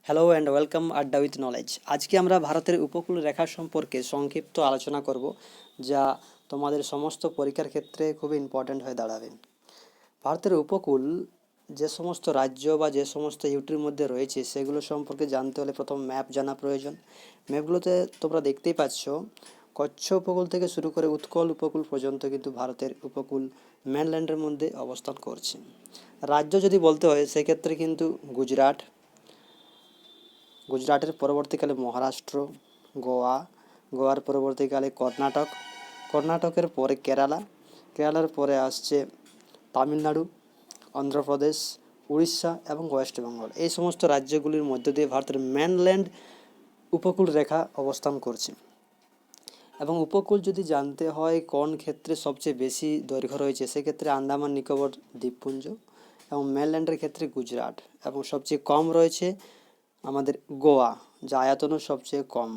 Hello and welcome আড্ডা with knowledge. আজকে আমরা ভারতের উপকূল রেখা সম্পর্কে সংক্ষিপ্ত আলোচনা করব, যা তোমাদের সমস্ত পরীক্ষার ক্ষেত্রে খুবই ইম্পর্ট্যান্ট হয়ে দাঁড়াবে। ভারতের উপকূল যে সমস্ত রাজ্য বা যে সমস্ত ইউটির মধ্যে রয়েছে সেগুলো সম্পর্কে জানতে হলে প্রথম ম্যাপ জানা প্রয়োজন। ম্যাপগুলোতে তোমরা দেখতেই পাচ্ছ, কচ্ছ উপকূল থেকে শুরু করে উৎকল উপকূল পর্যন্ত কিন্তু ভারতের উপকূল মেনল্যান্ডের মধ্যে অবস্থান করছে। রাজ্য যদি বলতে হয় সেক্ষেত্রে কিন্তু গুজরাটের পরবর্তীকালে মহারাষ্ট্র, গোয়া, গোয়ার পরবর্তীকালে কর্ণাটক, কর্ণাটকের পরে কেরালা, কেরালার পরে আসছে তামিলনাড়ু, অন্ধ্রপ্রদেশ, উড়িষ্যা এবং ওয়েস্ট বেঙ্গল। এই সমস্ত রাজ্যগুলির মধ্য দিয়ে ভারতের মেনল্যান্ড উপকূল রেখা অবস্থান করছে। এবং উপকূল যদি জানতে হয় কোন ক্ষেত্রে সবচেয়ে বেশি দৈর্ঘ্য রয়েছে, সেক্ষেত্রে আন্দামান নিকোবর দ্বীপপুঞ্জ, এবং মেনল্যান্ডের ক্ষেত্রে গুজরাট, এবং সবচেয়ে কম রয়েছে আমাদের গোয়া, যা আয়তনও সবচেয়ে কম।